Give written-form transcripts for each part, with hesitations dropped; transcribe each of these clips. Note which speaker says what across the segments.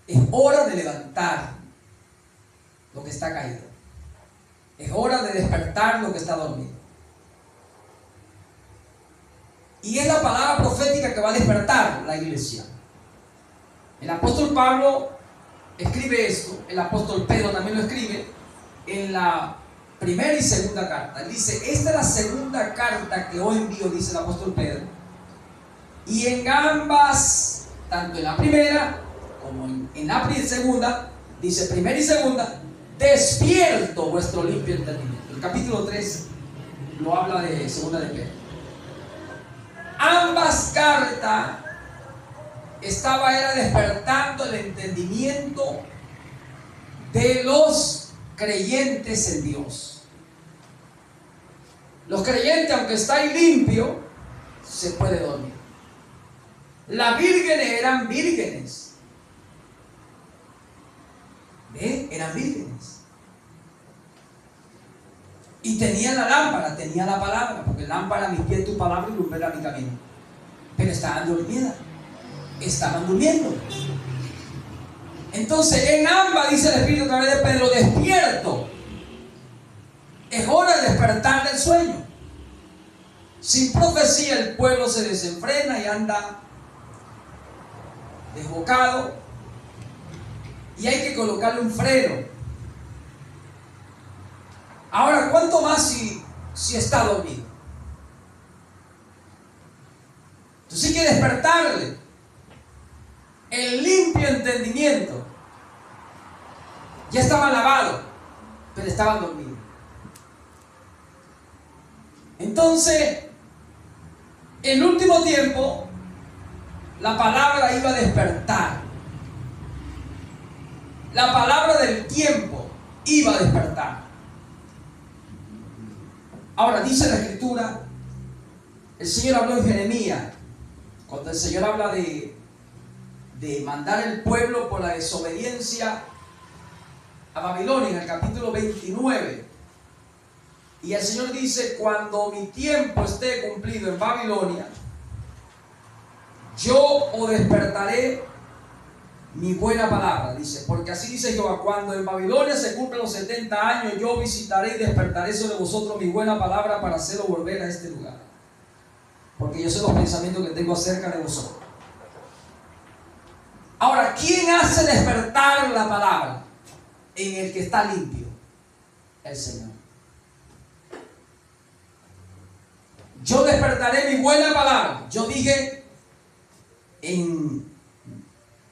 Speaker 1: Es hora de levantar lo que está caído. Es hora de despertar lo que está dormido. Y es la palabra profética que va a despertar la iglesia. El apóstol Pablo escribe esto, el apóstol Pedro también lo escribe en la primera y segunda carta. Él dice: esta es la segunda carta que hoy envío, dice el apóstol Pedro, y en ambas, tanto en la primera como en la segunda, dice primera y segunda, despierto vuestro limpio entendimiento. El capítulo 3 lo habla de segunda de Pedro. Ambas cartas era despertando el entendimiento de los creyentes en Dios. Los creyentes, aunque estáis limpios, se puede dormir. Las vírgenes eran vírgenes. Eran vírgenes. Y tenían la lámpara, tenían la palabra, porque lámpara a mis pies tu palabra y lumbrera mi camino. Pero estaban dormidas, estaban durmiendo. Entonces, en ambas, dice el Espíritu a través de Pedro: despierto. Es hora de despertar del sueño. Sin profecía el pueblo se desenfrena y anda desbocado, y hay que colocarle un freno. Ahora, ¿cuánto más si está dormido? Entonces hay que despertarle el limpio entendimiento. Ya estaba lavado, pero estaban dormidos. Entonces, en el último tiempo, la palabra iba a despertar. La palabra del tiempo iba a despertar. Ahora, dice la Escritura, el Señor habló en Jeremías, cuando el Señor habla de mandar el pueblo por la desobediencia a Babilonia, en el capítulo 29. Y el Señor dice: cuando mi tiempo esté cumplido en Babilonia, yo os despertaré mi buena palabra, dice, porque así dice Jehová: cuando en Babilonia se cumplen los 70 años, yo visitaré y despertaré sobre vosotros mi buena palabra para haceros volver a este lugar, porque yo sé los pensamientos que tengo acerca de vosotros. Ahora, ¿quién hace despertar la palabra? En el que está limpio, el Señor. Yo despertaré mi buena palabra. Yo dije en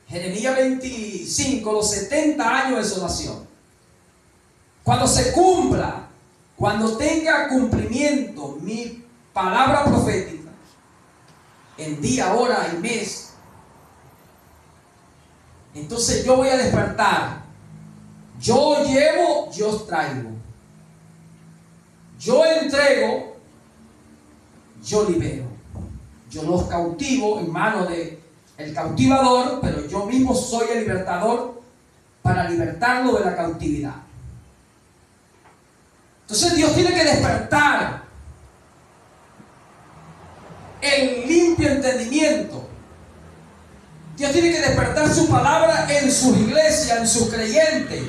Speaker 1: Jeremías 25, los 70 años de desolación. Cuando se cumpla, cuando tenga cumplimiento mi palabra profética, en día, hora y mes, entonces yo voy a despertar. Yo llevo, yo traigo. Yo entrego, yo libero. Yo los cautivo en manos de el cautivador, pero yo mismo soy el libertador para libertarlo de la cautividad. Entonces Dios tiene que despertar el limpio entendimiento. Dios tiene que despertar su palabra en sus iglesias, en sus creyentes,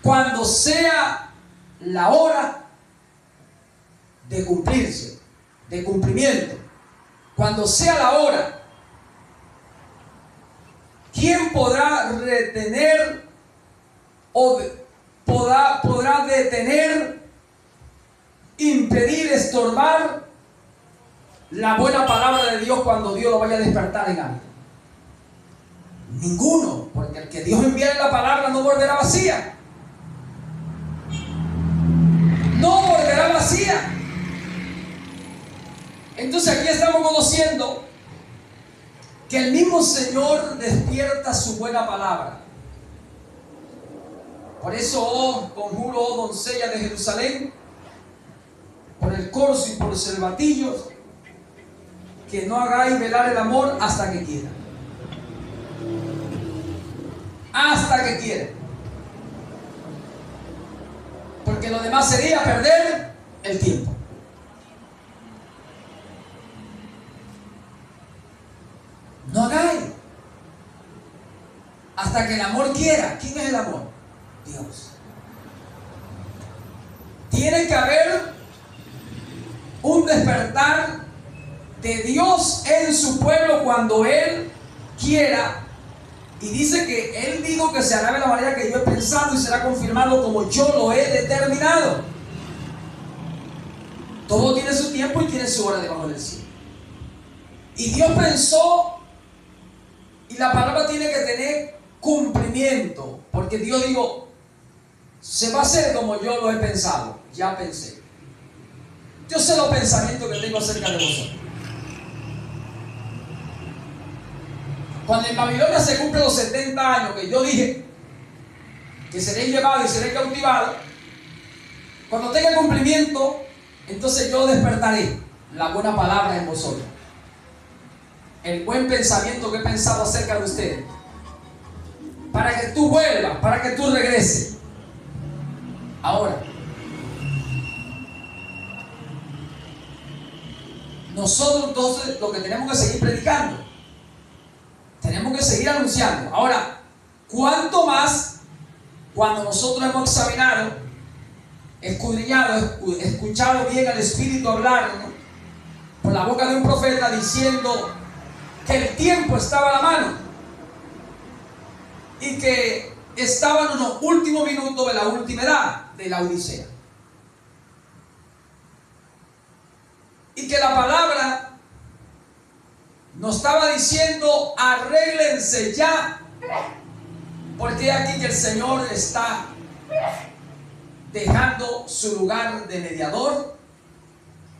Speaker 1: cuando sea la hora de cumplirse, de cumplimiento. Cuando sea la hora, ¿quién podrá retener o podrá detener, impedir, estorbar la buena palabra de Dios cuando Dios lo vaya a despertar en algo? Ninguno, porque el que Dios envíe la palabra no volverá vacía. No volverá vacía. Entonces aquí estamos conociendo que el mismo Señor despierta su buena palabra. Por eso, conjuro, doncella de Jerusalén, por el corzo y por los cervatillos, que no hagáis velar el amor hasta que quiera. Hasta que quiera. Porque lo demás sería perder el tiempo. No hagáis hasta que el amor quiera. ¿Quién es el amor? Dios. Tiene que haber un despertar de Dios en su pueblo cuando Él quiera. Y dice que Él dijo que se hará de la manera que yo he pensado y será confirmado como yo lo he determinado. Todo tiene su tiempo y tiene su hora debajo del cielo. Y Dios pensó, y la palabra tiene que tener cumplimiento, porque Dios dijo, se va a hacer como yo lo he pensado. Ya pensé. Yo sé los pensamientos que tengo acerca de vosotros. Cuando en Babilonia se cumplen los 70 años que yo dije que seré llevado y seré cautivado, cuando tenga cumplimiento, entonces yo despertaré la buena palabra en vosotros, el buen pensamiento que he pensado acerca de ustedes, para que tú vuelvas, para que tú regreses. Ahora, nosotros entonces lo que tenemos que seguir predicando, tenemos que seguir anunciando. Ahora, ¿cuánto más cuando nosotros hemos examinado, escudriñado, escuchado bien al Espíritu hablar, ¿no?, por la boca de un profeta diciendo que el tiempo estaba a la mano y que estaban en los últimos minutos de la última edad de la Odisea, y que la palabra nos estaba diciendo arréglense ya, porque aquí que el Señor está dejando su lugar de mediador,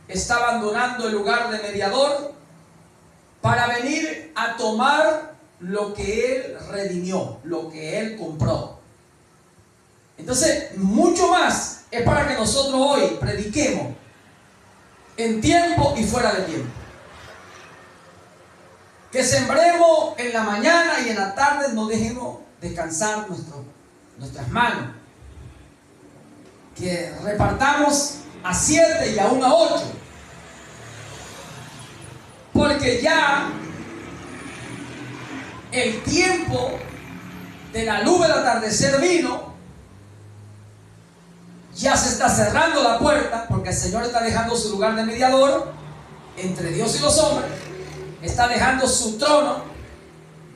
Speaker 1: está abandonando el lugar de mediador para venir a tomar lo que Él redimió, lo que Él compró. Entonces, mucho más es para que nosotros hoy prediquemos en tiempo y fuera de tiempo. Que sembremos en la mañana y en la tarde, no dejemos descansar nuestras manos. Que repartamos a 7 y aún a 8. Porque ya el tiempo de la luz del atardecer vino. Ya se está cerrando la puerta, porque el Señor está dejando su lugar de mediador entre Dios y los hombres. Está dejando su trono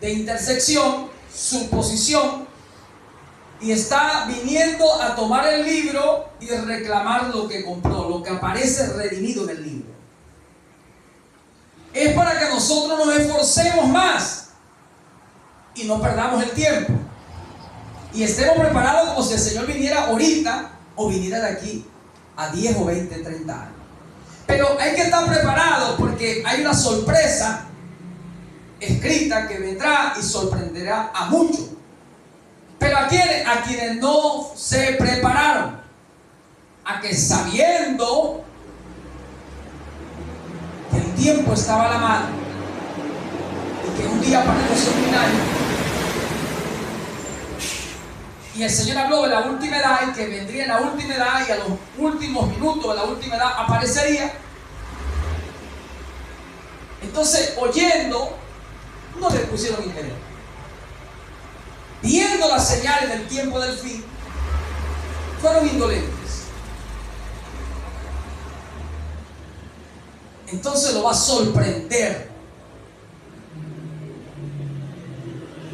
Speaker 1: de intersección, su posición, y está viniendo a tomar el libro y reclamar lo que compró, lo que aparece redimido en el libro. Es para que nosotros nos esforcemos más y no perdamos el tiempo y estemos preparados como si el Señor viniera ahorita o viniera de aquí a 10 o 20, 30 años. Pero hay que estar preparados porque hay una sorpresa escrita que vendrá y sorprenderá a muchos. Pero a quienes no se prepararon, a que sabiendo que el tiempo estaba a la mano y que un día para ellos es un año, y el Señor habló de la última edad y que vendría en la última edad y a los últimos minutos de la última edad aparecería. Entonces, oyendo, no le pusieron interés. Viendo las señales del tiempo del fin, fueron indolentes. Entonces lo va a sorprender.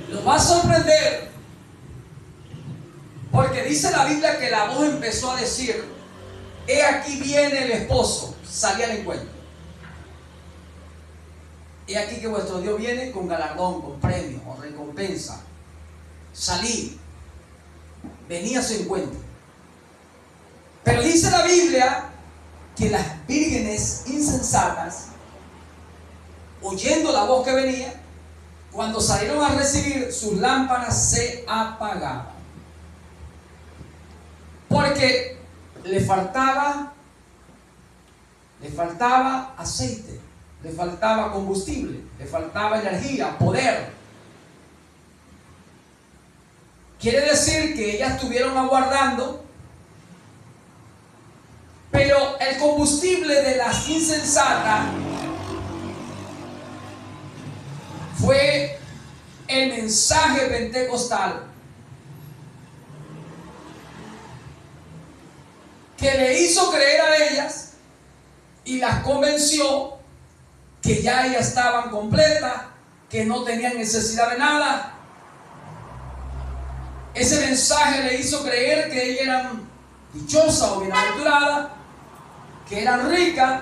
Speaker 1: Lo va a sorprender. Porque dice la Biblia que la voz empezó a decir: he aquí viene el esposo, salí al encuentro. He aquí que vuestro Dios viene con galardón, con premio o recompensa. Salí, venía a su encuentro. Pero dice la Biblia que las vírgenes insensatas, oyendo la voz que venía, cuando salieron a recibir, sus lámparas se apagaban. Porque le faltaba aceite, le faltaba combustible, le faltaba energía, poder. Quiere decir que ellas estuvieron aguardando, pero el combustible de las insensatas fue el mensaje pentecostal que le hizo creer a ellas y las convenció que ya ellas estaban completas, que no tenían necesidad de nada. Ese mensaje le hizo creer que ellas eran dichosas o bienaventuradas, que eran ricas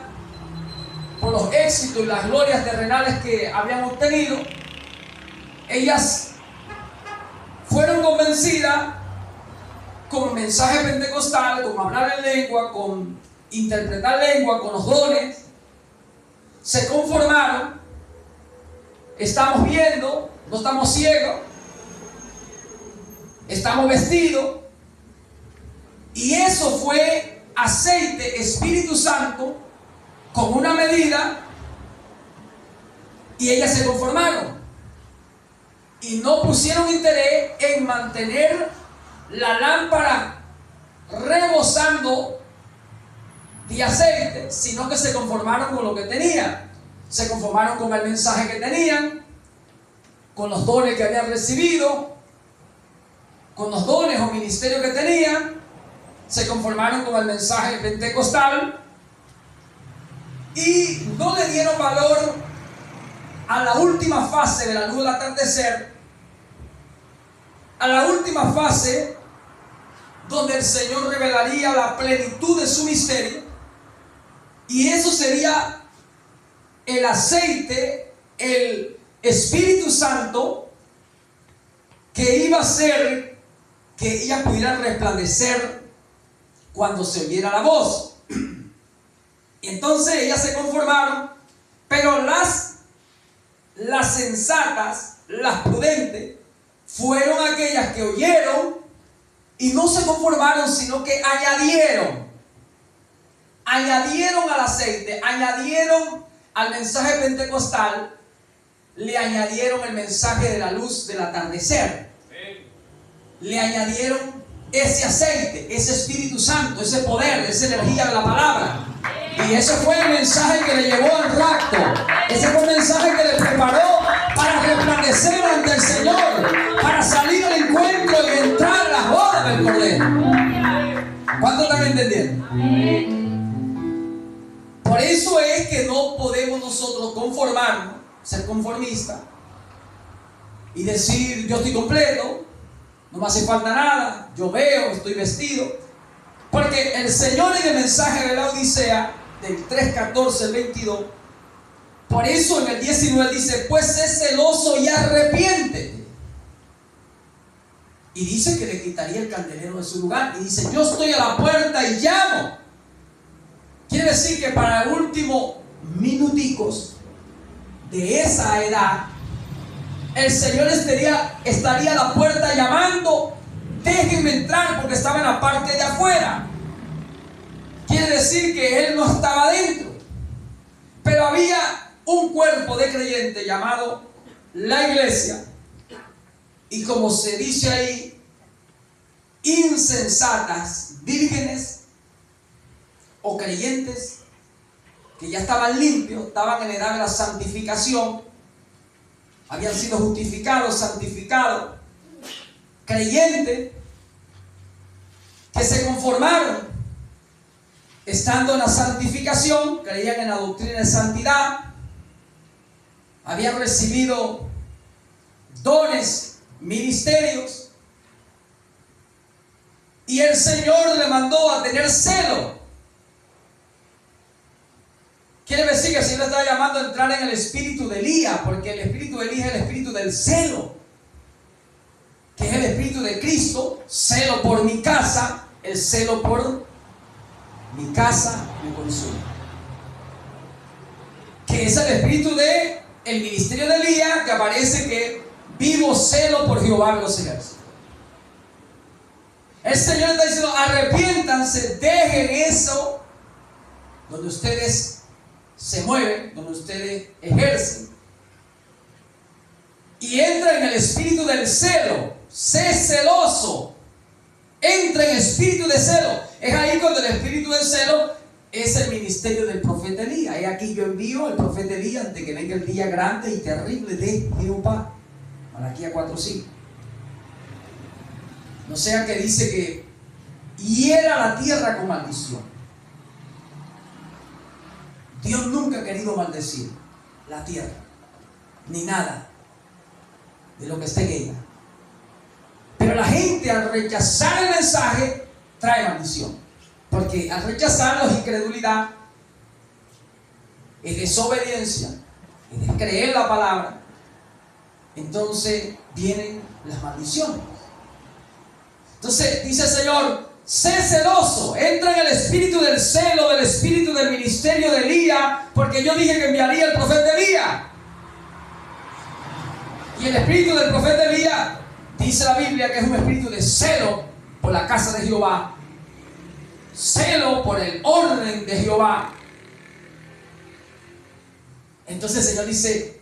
Speaker 1: por los éxitos y las glorias terrenales que habían obtenido. Ellas fueron convencidas con el mensaje pentecostal, con hablar en lengua, con interpretar lengua, con los dones. Se conformaron. Estamos viendo, no estamos ciegos, estamos vestidos. Y eso fue aceite, Espíritu Santo, con una medida, y ellas se conformaron y no pusieron interés en mantener la lámpara rebosando de aceite, sino que se conformaron con lo que tenían. Se conformaron con el mensaje que tenían, con los dones que habían recibido, con los dones o ministerios que tenían. Se conformaron con el mensaje pentecostal y no le dieron valor a la última fase de la luz del atardecer, a la última fase donde el Señor revelaría la plenitud de su misterio, y eso sería el aceite, el Espíritu Santo, que iba a hacer que ella pudiera resplandecer cuando se oyera la voz. Y entonces ellas se conformaron, pero las sensatas, las prudentes, fueron aquellas que oyeron y no se conformaron, sino que añadieron al aceite, añadieron al mensaje pentecostal, le añadieron el mensaje de la luz del atardecer, le añadieron ese aceite, ese Espíritu Santo, ese poder, esa energía de la palabra. Y ese fue el mensaje que le llevó al rapto. Ese fue el mensaje que le preparó para resplandecer ante el Señor, para salir al encuentro y entrar a las bodas del Cordero. ¿Cuántos están entendiendo? Por eso es que no podemos nosotros conformarnos, ser conformistas y decir: yo estoy completo, no me hace falta nada, yo veo, estoy vestido. Porque el Señor, en el mensaje de la Odisea, del 3:14 al 22, por eso en el 19 dice: pues sé celoso y arrepiéntete. Y dice que le quitaría el candelero de su lugar. Y dice: yo estoy a la puerta y llamo. Quiere decir que para el último minuticos de esa edad, el Señor estaría a la puerta llamando: déjenme entrar, porque estaba en la parte de afuera. Quiere decir que Él no estaba dentro. Pero había un cuerpo de creyentes llamado la iglesia, y como se dice ahí, insensatas vírgenes o creyentes que ya estaban limpios, estaban en edad de la santificación, habían sido justificados, santificados, creyentes que se conformaron estando en la santificación, creían en la doctrina de santidad, habían recibido dones, ministerios, y el Señor le mandó a tener celo. Quiere decir que el Señor le estaba llamando a entrar en el espíritu de Elías, porque el espíritu de Elías es el espíritu del celo, que es el espíritu de Cristo. Celo por mi casa, el celo por mi casa me consume. Que es el espíritu de el ministerio de Elías, que aparece que vivo celo por Jehová de los ejércitos. El Señor está diciendo: arrepiéntanse, dejen eso donde ustedes se mueven, donde ustedes ejercen, y entra en el espíritu del celo. Sé celoso, entra en espíritu de celo. Es ahí cuando el espíritu del celo es el ministerio del profeta Elías. Y aquí yo envío al profeta Elías antes que venga el día grande y terrible de Jehová. Malaquía 4:5. No sea que dice que hiera la tierra con maldición. Dios nunca ha querido maldecir la tierra, ni nada de lo que esté en ella. Pero la gente, al rechazar el mensaje, trae maldición. Porque al rechazarlo es incredulidad, es desobediencia, es descreer la palabra. Entonces vienen las maldiciones. Entonces dice el Señor: sé celoso, entra en el espíritu del celo, del espíritu del ministerio de Elías, porque yo dije que enviaría el profeta Elías. Y el espíritu del profeta Elías, dice la Biblia, que es un espíritu de celo por la casa de Jehová, celo por el orden de Jehová. Entonces el Señor dice: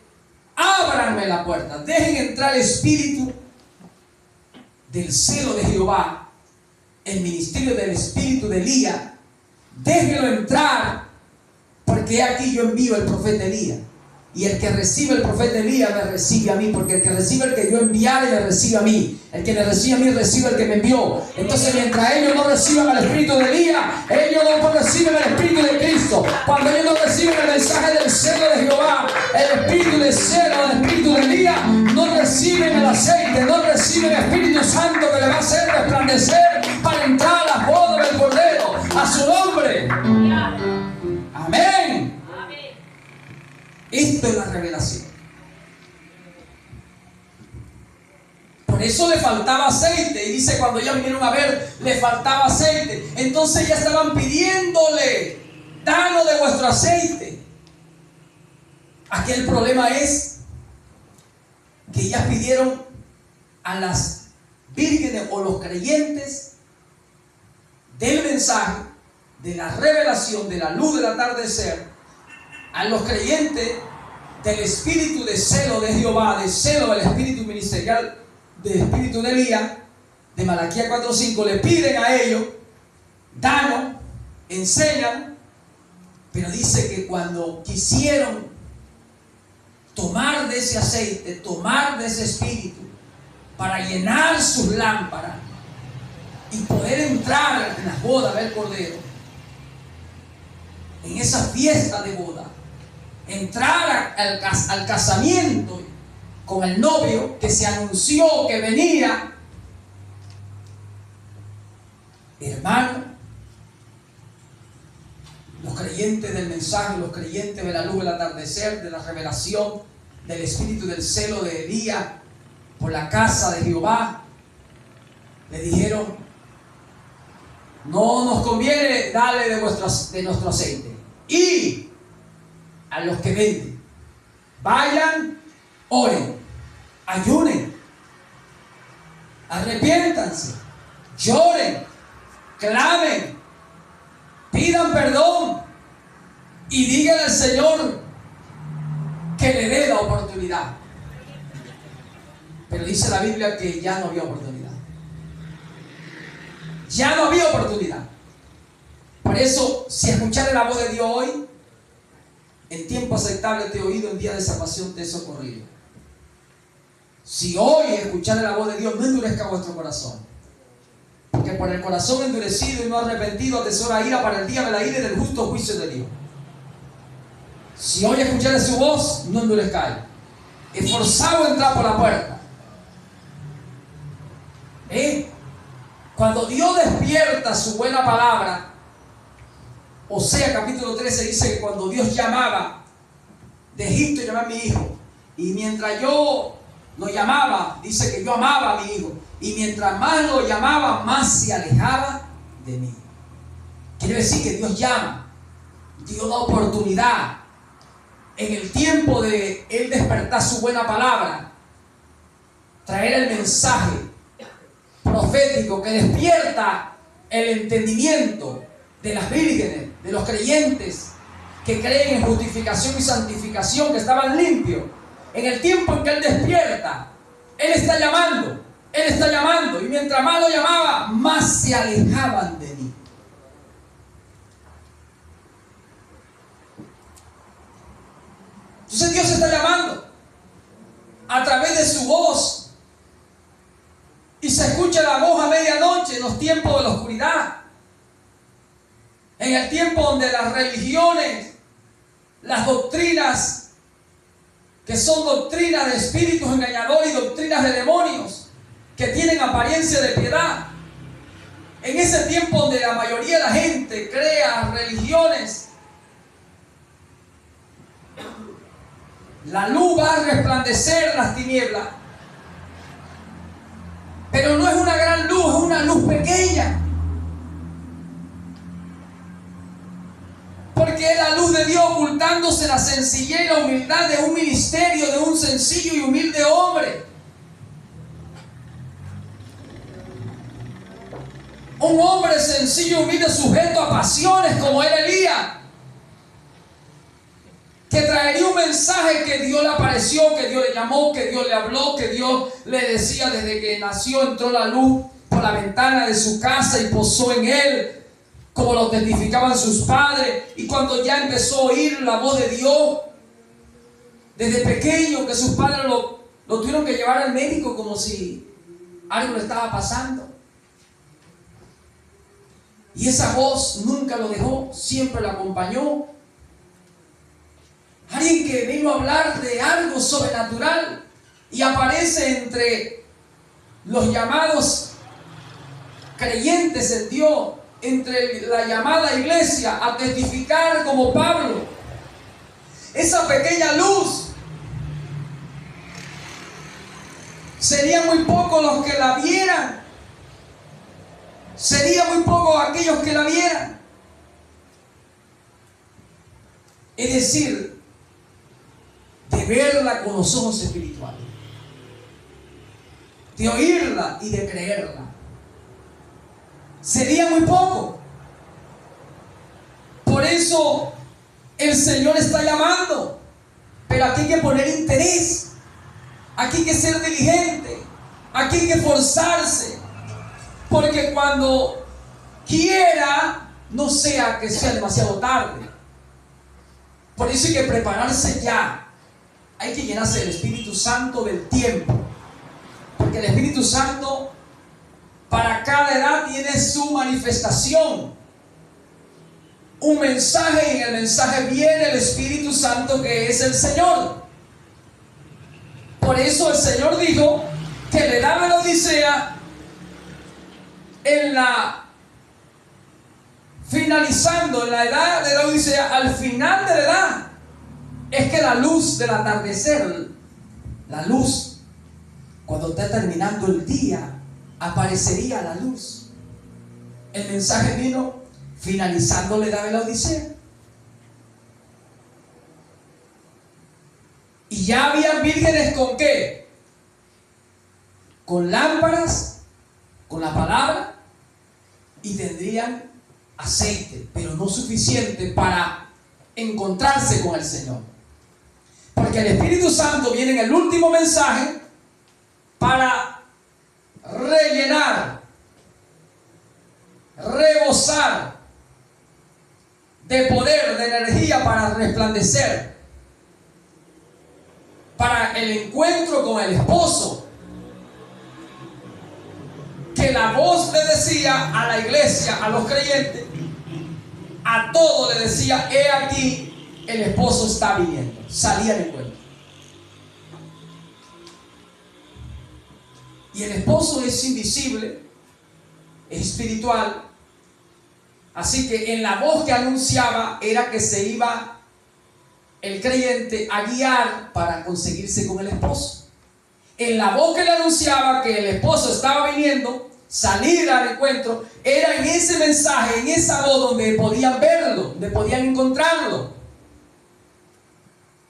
Speaker 1: ábranme la puerta, dejen entrar el espíritu del celo de Jehová, el ministerio del espíritu de Elías, déjenlo entrar, porque aquí yo envío el profeta Elías. Y el que recibe el profeta Elías me recibe a mí, porque el que recibe el que yo enviare me recibe a mí. El que me recibe a mí recibe el que me envió. Entonces, mientras ellos no reciban el espíritu de Elías, ellos no reciben el espíritu de Cristo. Cuando ellos no reciben el mensaje del celo de Jehová, el espíritu de celo, el espíritu de Elías, no reciben el aceite, no reciben el Espíritu Santo que le va a hacer resplandecer para entrar a las bodas del Cordero. A su nombre. Amén. Esto es la revelación. Por eso le faltaba aceite. Y dice, cuando ya vinieron a ver, le faltaba aceite. Entonces ya estaban pidiéndole: danos de vuestro aceite. Aquí el problema es que ellas pidieron a las vírgenes o los creyentes del mensaje, de la revelación, de la luz del atardecer, a los creyentes del espíritu de celo de Jehová, de celo del espíritu ministerial, del espíritu de Elías, de Malaquía 4:5, le piden a ellos: danos, enseñan. Pero dice que cuando quisieron tomar de ese aceite, tomar de ese espíritu para llenar sus lámparas y poder entrar en las bodas del Cordero, en esa fiesta de boda, entrar al casamiento con el novio que se anunció que venía, hermano, los creyentes del mensaje, los creyentes de la luz del atardecer, de la revelación, del espíritu del celo de Elías por la casa de Jehová, le dijeron: no nos conviene darle de nuestro aceite. Y a los que venden, vayan, oren, ayunen, arrepiéntanse, lloren, clamen, pidan perdón y díganle al Señor que le dé la oportunidad. Pero dice la Biblia que ya no había oportunidad. Ya no había oportunidad. Por eso, si escuchare la voz de Dios hoy, en tiempo aceptable te he oído, en día de salvación te he socorrido. Si hoy escuchare la voz de Dios, no endurezca vuestro corazón. Porque por el corazón endurecido y no arrepentido atesora ira para el día de la ira y del justo juicio de Dios. Si hoy escuchare su voz, no endurezcáis. Esforzado a entrar por la puerta. Cuando Dios despierta su buena palabra, Osea capítulo 13 dice que cuando Dios llamaba de Egipto, llamaba a mi hijo. Y mientras yo lo llamaba, dice que yo amaba a mi hijo. Y mientras más lo llamaba, más se alejaba de mí. Quiere decir que Dios llama, Dios da oportunidad. En el tiempo de Él despertar su buena palabra, traer el mensaje profético que despierta el entendimiento de las vírgenes, de los creyentes que creen en justificación y santificación, que estaban limpios. En el tiempo en que Él despierta, Él está llamando, y mientras más lo llamaba, más se alejaban de mí. Entonces Dios está llamando a través de su voz, se escucha la voz a medianoche en los tiempos de la oscuridad, en el tiempo donde las religiones, las doctrinas, que son doctrinas de espíritus engañadores y doctrinas de demonios, que tienen apariencia de piedad, en ese tiempo donde la mayoría de la gente crea religiones, la luz va a resplandecer las tinieblas, pero no es una gran luz, es una luz pequeña. Porque es la luz de Dios ocultándose en la sencillez y la humildad de un ministerio, de un sencillo y humilde hombre. Un hombre sencillo y humilde, sujeto a pasiones como era Elías, que traería un mensaje que Dios le apareció, que Dios le llamó, que Dios le habló, que Dios le decía desde que nació, entró la luz por la ventana de su casa y posó en él, como lo testificaban sus padres. Y cuando ya empezó a oír la voz de Dios, desde pequeño, que sus padres lo tuvieron que llevar al médico como si algo le estaba pasando. Y esa voz nunca lo dejó, siempre lo acompañó. Alguien que vino a hablar de algo sobrenatural y aparece entre los llamados creyentes en Dios, entre la llamada iglesia, a testificar como Pablo. Esa pequeña luz, serían muy pocos los que la vieran, serían muy pocos aquellos que la vieran. Es decir, de verla con los ojos espirituales, de oírla y de creerla. Sería muy poco. Por eso el Señor está llamando. Pero aquí hay que poner interés. Aquí hay que ser diligente. Aquí hay que esforzarse. Porque cuando quiera, no sea que sea demasiado tarde. Por eso hay que prepararse ya. Hay que llenarse del Espíritu Santo del tiempo. Porque el Espíritu Santo para cada edad tiene su manifestación. Un mensaje, y en el mensaje viene el Espíritu Santo, que es el Señor. Por eso el Señor dijo que le daba la Odisea finalizando en la edad de la Odisea, al final de la edad, es que la luz del atardecer, la luz, cuando está terminando el día, aparecería la luz. El mensaje vino finalizando la edad de la Odisea. Y ya había vírgenes con ¿qué? Con lámparas, con la palabra, y tendrían aceite, pero no suficiente para encontrarse con el Señor. Porque el Espíritu Santo viene en el último mensaje para rellenar, rebosar de poder, de energía para resplandecer, para el encuentro con el esposo. Que la voz le decía a la iglesia, a los creyentes, a todos le decía: he aquí, el esposo está viniendo. Salía al encuentro. Y el esposo es invisible, es espiritual. Así que en la voz que anunciaba era que se iba el creyente a guiar para conseguirse con el esposo. En la voz que le anunciaba que el esposo estaba viniendo, salir al encuentro, era en ese mensaje, en esa voz, donde podían verlo, donde podían encontrarlo.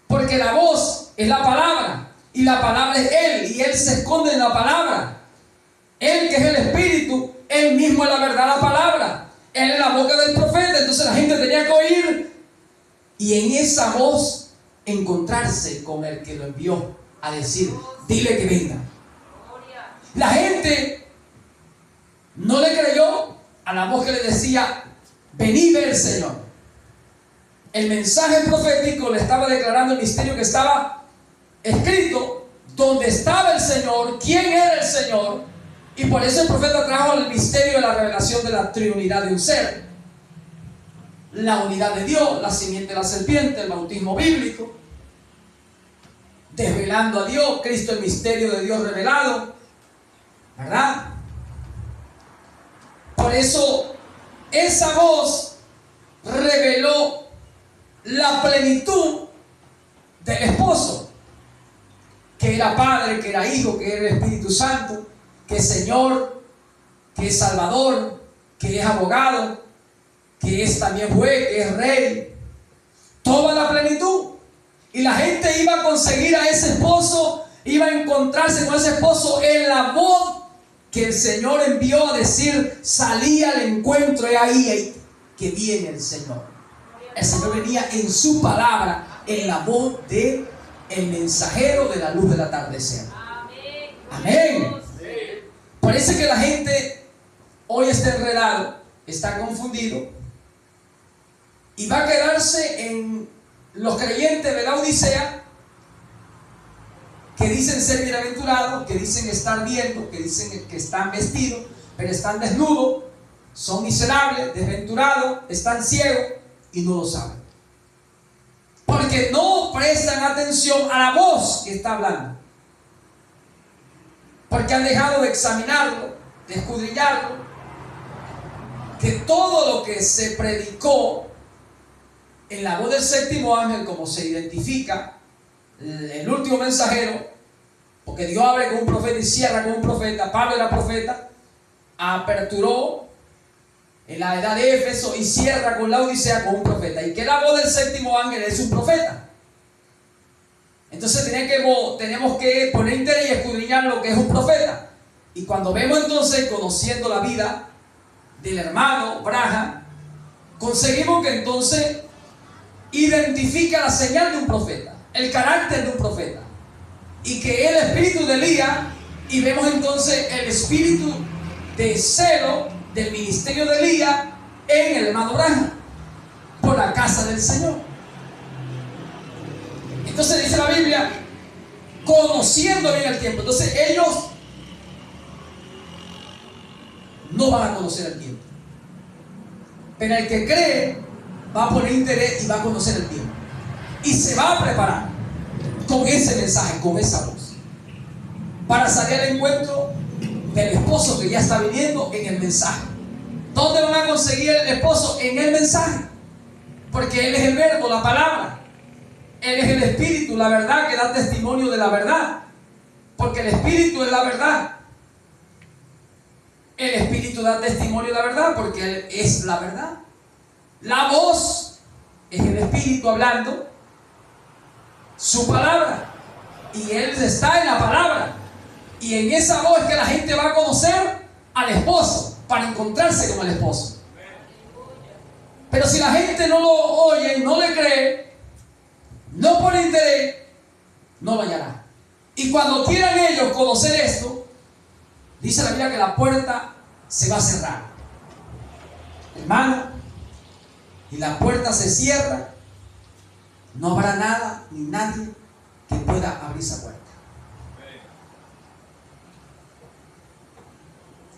Speaker 1: Porque la voz es la palabra, y la palabra es Él, y Él se esconde en la palabra. Él, que es el Espíritu, Él mismo es la verdad, la palabra. Él es la boca del profeta. Entonces la gente tenía que oír, y en esa voz encontrarse con el que lo envió a decir: dile que venga. La gente no le creyó a la voz que le decía: vení, ve el Señor. El mensaje profético le estaba declarando el misterio que estaba escrito, donde estaba el Señor, quién era el Señor, Y por eso el profeta trajo el misterio de la revelación de la triunidad de un ser. La unidad de Dios, la simiente de la serpiente, el bautismo bíblico, desvelando a Dios, Cristo el misterio de Dios revelado, ¿verdad? Por eso esa voz reveló la plenitud del esposo, que era Padre, que era Hijo, que era el Espíritu Santo, que es Señor, que es Salvador, que es abogado, que es también juez, que es rey, toda la plenitud. Y la gente iba a conseguir a ese esposo, iba a encontrarse con ese esposo en la voz que el Señor envió a decir: salí al encuentro, he ahí que viene el Señor. El Señor venía en su palabra, en la voz de el mensajero de la luz del atardecer. Amén. Parece que la gente hoy está enredado, está confundido, y va a quedarse en los creyentes de la Odisea, que dicen ser bienaventurados, que dicen estar viendo, que dicen que están vestidos, pero están desnudos, son miserables, desventurados, están ciegos y no lo saben. Porque no prestan atención a la voz que está hablando. Porque han dejado de examinarlo, de escudriñarlo, que todo lo que se predicó en la voz del séptimo ángel, como se identifica el último mensajero, porque Dios abre con un profeta y cierra con un profeta. Pablo era profeta, aperturó en la edad de Éfeso y cierra con la Odisea con un profeta. Y que la voz del séptimo ángel es un profeta. Entonces tenemos que poner interés y escudriñar lo que es un profeta. Y cuando vemos entonces, conociendo la vida del hermano Branham, conseguimos que entonces identifica la señal de un profeta, el carácter de un profeta, y que es el espíritu de Elías. Y vemos entonces el espíritu de celo del ministerio de Elías en el hermano Branham por la casa del Señor. Entonces dice la Biblia, conociendo bien el tiempo. Entonces ellos no van a conocer el tiempo, pero el que cree va a poner interés y va a conocer el tiempo, y se va a preparar con ese mensaje, con esa voz, para salir al encuentro del esposo que ya está viniendo en el mensaje. ¿Dónde van a conseguir el esposo? En el mensaje, porque Él es el verbo, la palabra. Él es el espíritu, la verdad, que da testimonio de la verdad, porque el espíritu es la verdad. El espíritu da testimonio de la verdad porque Él es la verdad. La voz es el espíritu hablando su palabra, y Él está en la palabra, y en esa voz es que la gente va a conocer al esposo para encontrarse con el esposo. Pero si la gente no lo oye y no le cree, no pone interés, no lo hallará. Y cuando quieran ellos conocer esto, dice la Biblia que la puerta se va a cerrar, hermano, y la puerta se cierra. No habrá nada ni nadie que pueda abrir esa puerta.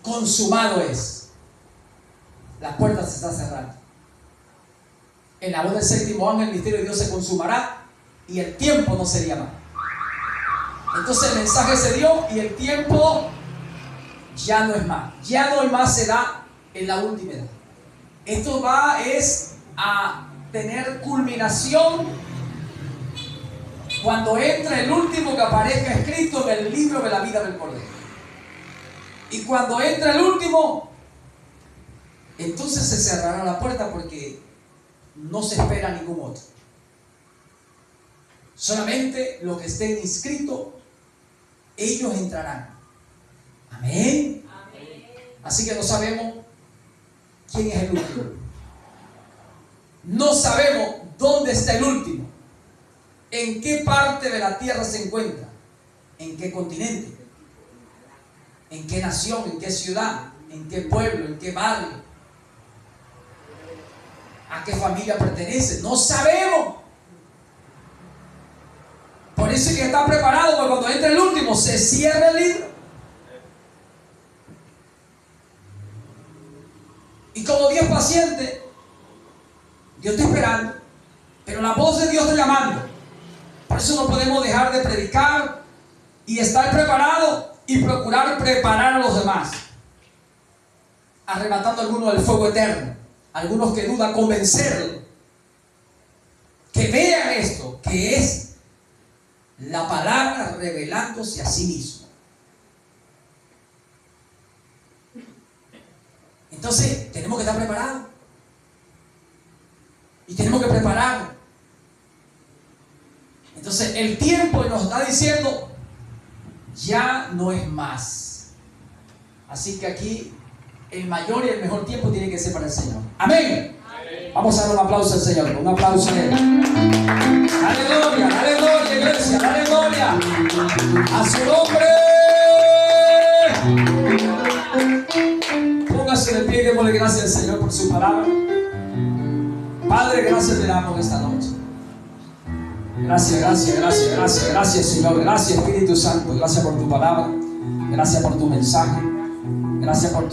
Speaker 1: Consumado es. La puerta se está cerrando. En la voz del séptimo ángel el misterio de Dios se consumará y el tiempo no sería más. Entonces el mensaje se dio y el tiempo ya no es más. Ya no hay más, se da en la última edad. Esto es a tener culminación cuando entre el último que aparezca escrito en el libro de la vida del Cordero. Y cuando entre el último, entonces se cerrará la puerta, porque no se espera ningún otro. Solamente los que estén inscritos, ellos entrarán. Amén. Así que no sabemos quién es el último. No sabemos dónde está el último, en qué parte de la tierra se encuentra, en qué continente, en qué nación, en qué ciudad, en qué pueblo, en qué barrio, a qué familia pertenece. No sabemos. Por eso es que está preparado para cuando entre el último se cierre el libro. Y como Dios paciente, Dios está esperando, pero la voz de Dios está llamando. Por eso no podemos dejar de predicar y estar preparados y procurar preparar a los demás, arrebatando a algunos del fuego eterno, algunos que dudan, convencerlos, que vean esto, que es la palabra revelándose a sí mismo. Entonces tenemos que estar preparados y tenemos que prepararnos. Entonces el tiempo nos está diciendo ya no es más. Así que aquí el mayor y el mejor tiempo tiene que ser para el Señor. Amén. Vamos a dar un aplauso al Señor. Un aplauso a Él. Dale gloria, iglesia, dale gloria a su nombre. Póngase de pie y démosle gracias al Señor por su palabra. Padre, gracias te damos esta noche. Gracias, Señor. Gracias, Espíritu Santo. Gracias por tu palabra. Gracias por tu mensaje. Gracias por tu